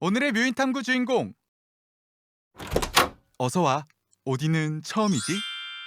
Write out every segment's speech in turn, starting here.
오늘의 뮤인탐구 주인공 어서와. 어디는 처음이지?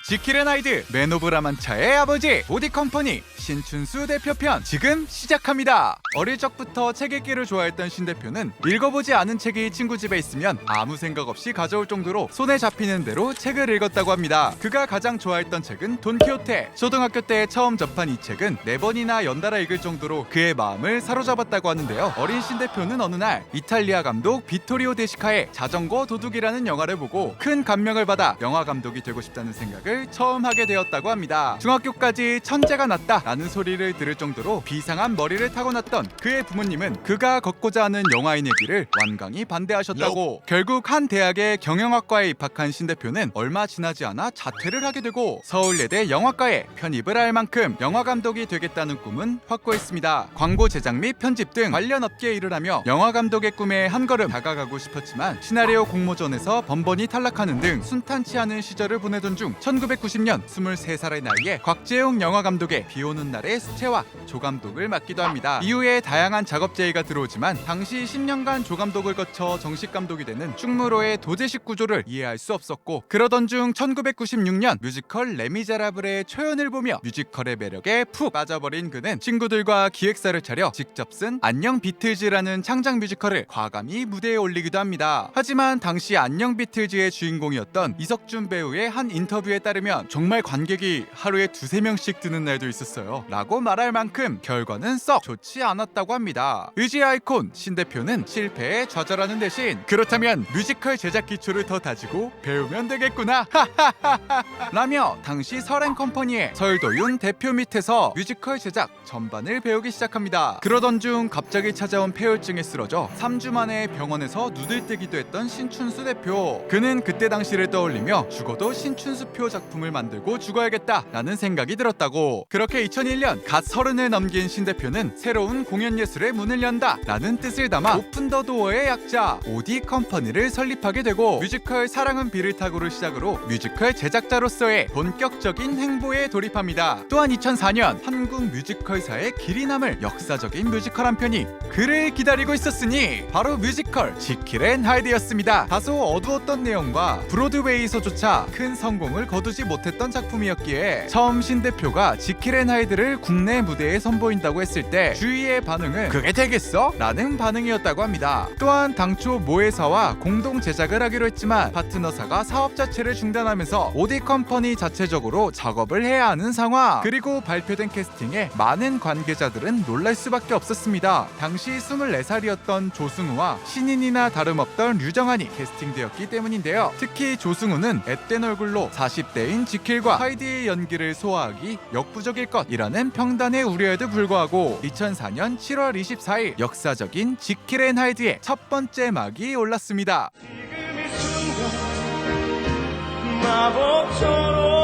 지킬 앤 하이드 맨 오브 라만차의 아버지 오디컴퍼니 신춘수 대표편 지금 시작합니다. 어릴 적부터 책 읽기를 좋아했던 신 대표는 읽어보지 않은 책이 친구 집에 있으면 아무 생각 없이 가져올 정도로 손에 잡히는 대로 책을 읽었다고 합니다. 그가 가장 좋아했던 책은 돈키호테. 초등학교 때 처음 접한 이 책은 4번이나 연달아 읽을 정도로 그의 마음을 사로잡았다고 하는데요. 어린 신 대표는 어느 날 이탈리아 감독 비토리오 데시카의 자전거 도둑이라는 영화를 보고 큰 감명을 받아 영화 감독이 되고 싶다는 생각을 처음 하게 되었다고 합니다. 중학교까지 천재가 났다라는 소리를 들을 정도로 비상한 머리를 타고났던 그의 부모님은 그가 걷고자 하는 영화인의 길을 완강히 반대하셨다고. 결국 한 대학의 경영학과에 입학한 신 대표는 얼마 지나지 않아 자퇴를 하게 되고 서울예대 영화과에 편입을 할 만큼 영화 감독이 되겠다는 꿈은 확고했습니다. 광고 제작 및 편집 등 관련 업계에 일을 하며 영화 감독의 꿈에 한 걸음 다가가고 싶었지만 시나리오 공모전에서 번번이 탈락하는 등 순탄치 않은 시절을 보내던 중 1990년 23살의 나이에 곽재용 영화 감독의 비오는 날의 수채화 조감독을 맡기도 합니다. 이후에 다양한 작업 제의가 들어오지만 당시 10년간 조감독을 거쳐 정식 감독이 되는 충무로의 도제식 구조를 이해할 수 없었고, 그러던 중 1996년 뮤지컬 레미제라블의 초연을 보며 뮤지컬의 매력에 푹 빠져버린 그는 친구들과 기획사를 차려 직접 쓴 안녕 비틀즈라는 창작 뮤지컬을 과감히 무대에 올리기도 합니다. 하지만 당시 안녕 비틀즈의 주인공이었던 이석준 배우의 한 인터뷰에 따르면 정말 관객이 하루에 2~3명씩 드는 날도 있었어요 라고 말할 만큼 결과는 썩 좋지 않았다고 합니다. 의지의 아이콘 신 대표는 실패에 좌절하는 대신 그렇다면 뮤지컬 제작 기초를 더 다지고 배우면 되겠구나 라며 당시 설앤컴퍼니의 설도윤 대표 밑에서 뮤지컬 제작 전반을 배우기 시작합니다. 그러던 중 갑자기 찾아온 폐혈증에 쓰러져 3주 만에 병원에서 누들뜨기도 했던 신춘수 대표. 그는 그때 당시를 떠올리며 죽어도 신춘수표 작품을 만들고 죽어야겠다라는 생각이 들었다고. 그렇게 2001년 갓 30을 넘긴 신 대표는 새로운 공연 예술의 문을 연다라는 뜻을 담아 오픈 더 도어의 약자 오디 컴퍼니를 설립하게 되고 뮤지컬 사랑은 비를 타고를 시작으로 뮤지컬 제작자로서의 본격적인 행보에 돌입합니다. 또한 2004년 한국 뮤지컬사의 길이 남을 역사적인 뮤지컬 한 편이 그를 기다리고 있었으니 바로 뮤지컬 지킬 앤 하이드였습니다. 다소 어두웠던 내용과 브로드웨이에서조차 큰 성공을 거두지 못했던 작품이었기에 처음 신 대표가 지킬 앤 하이드를 국내 무대에 선보인다고 했을 때 주위의 반응은 그게 되겠어? 라는 반응이었다고 합니다. 또한 당초 모회사와 공동 제작을 하기로 했지만 파트너사가 사업 자체를 중단하면서 오디 컴퍼니 자체적으로 작업을 해야 하는 상황. 그리고 발표된 캐스팅에 많은 관계자들은 놀랄 수밖에 없었습니다. 당시 24살이었던 조승우와 신인이나 다름없던 류정한이 캐스팅되었기 때문인데요. 특히 조승우는 앳된 얼굴로 40대인 지킬과 하이드의 연기를 소화하기 역부족일 것이라는 평단의 우려에도 불구하고 2004년 7월 24일 역사적인 지킬 앤 하이드의 첫 번째 막이 올랐습니다. 지금 이 순간 마법처럼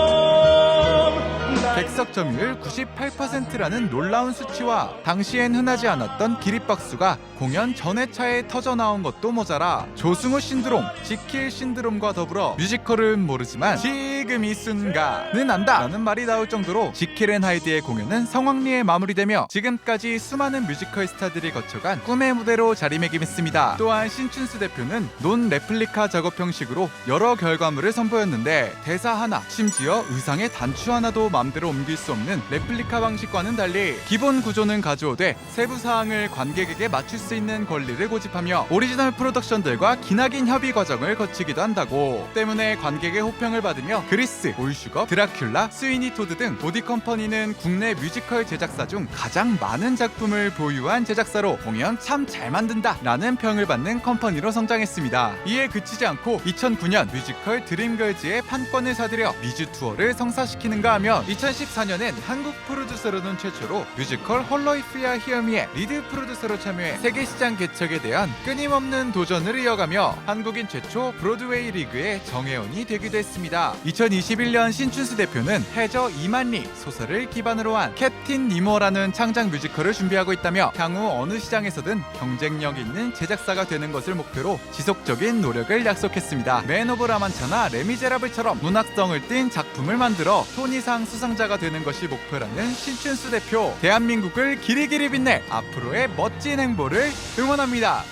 객석 점유율 98%라는 놀라운 수치와 당시엔 흔하지 않았던 기립박수가 공연 전회차에 터져나온 것도 모자라 조승우 신드롬, 지킬 신드롬과 더불어 뮤지컬은 모르지만 지금 이 순간은 안다 라는 말이 나올 정도로 지킬 앤 하이드의 공연은 성황리에 마무리되며 지금까지 수많은 뮤지컬 스타들이 거쳐간 꿈의 무대로 자리매김했습니다. 또한 신춘수 대표는 논 레플리카 작업 형식으로 여러 결과물을 선보였는데 대사 하나, 심지어 의상의 단추 하나도 맘대로 옮길 수 없는 레플리카 방식과는 달리 기본 구조는 가져오되 세부 사항을 관객에게 맞출 수 있는 권리를 고집하며 오리지널 프로덕션들과 기나긴 협의 과정을 거치기도 한다고. 때문에 관객의 호평을 받으며 그리스, 올슈거, 드라큘라, 스위니 토드 등 오디 컴퍼니는 국내 뮤지컬 제작사 중 가장 많은 작품을 보유한 제작사로 공연 참 잘 만든다 라는 평을 받는 컴퍼니로 성장했습니다. 이에 그치지 않고 2009년 뮤지컬 드림걸즈의 판권을 사들여 미주 투어를 성사시키는가 하며 2014년엔 한국 프로듀서로는 최초로 뮤지컬 홀로이프야 히어미의 리드 프로듀서로 참여해 세계시장 개척에 대한 끊임없는 도전을 이어가며 한국인 최초 브로드웨이 리그의 정회원이 되기도 했습니다. 2021년 신춘수 대표는 해저 이만리 소설을 기반으로 한 캡틴 니모라는 창작 뮤지컬을 준비하고 있다며 향후 어느 시장에서든 경쟁력 있는 제작사가 되는 것을 목표로 지속적인 노력을 약속했습니다. 맨 오브 라만차나 레미제라블처럼 문학성을 띤 작품을 만들어 토니상 수상자가 되는 것이 목표라는 신춘수 대표. 대한민국을 길이길이 빛낼 앞으로의 멋진 행보를 응원합니다.